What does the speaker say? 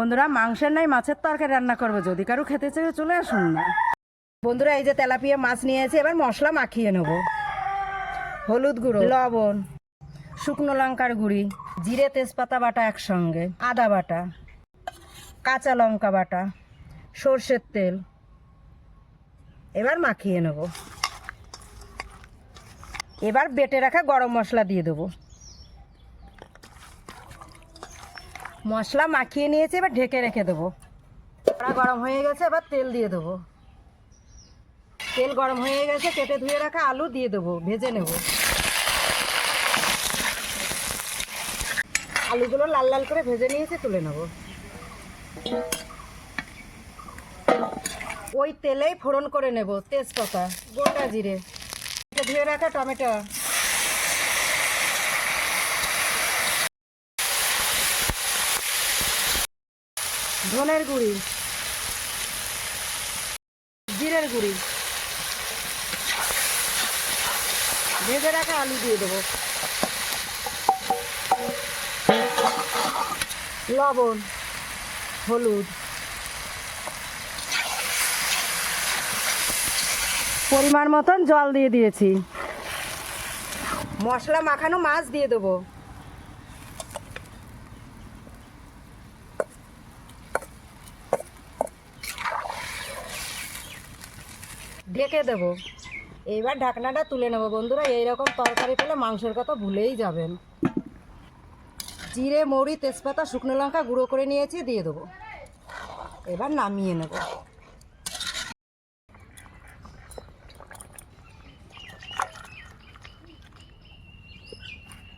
বন্ধুরা মাংসের নাই মাছের তরকারি রান্না করবো, যদি কারো খেতে চাই চলে আসুন না। বন্ধুরা এই যে তেলাপিয়া মাছ নিয়েছি, এবার মশলা মাখিয়ে নেব। হলুদ গুঁড়ো, লবণ, শুকনো লঙ্কার গুঁড়ি, জিরে তেজপাতা বাটা একসঙ্গে, আদা বাটা, কাঁচা লঙ্কা বাটা, সর্ষের তেল, এবার মাখিয়ে নেব। এবার বেটে রাখা গরম মশলা দিয়ে দেবো। মশলা মাখিয়ে নিয়েছি, এবার ঢেকে রেখে দেবো। কড়া গরম হয়ে গেছে, এবার তেল দিয়ে দেবো। তেল গরম হয়ে গেছে, কেটে ধুয়ে রাখা আলু দিয়ে দেবো, ভেজে নেব। আলুগুলো লাল লাল করে ভেজে নিয়েছি, তুলে নেব। ওই তেলেই ফোড়ন করে নেব তেজপাতা, গোটা জিরে, কেটে ধুয়ে রাখা টমেটো, ধনের গুঁড়ি, জিরের গুঁড়ি, ভেজে রাখা আলু দিয়ে দেবো, লবণ, হলুদ, পরিমাণ মতন জল দিয়ে দিয়েছি। মশলা মাখানো মাছ দিয়ে দেবো। ঢেকে দেবো। এইবার ঢাকনাটা তুলে নেবো। বন্ধুরা এইরকম তরকারি পেলে মাংসের কথা ভুলেই যাবেন। জিরে, মৌরি, তেজপাতা, শুকনো লঙ্কা গুঁড়ো করে নিয়েছি, দিয়ে দেবো। এবার নামিয়ে নেব।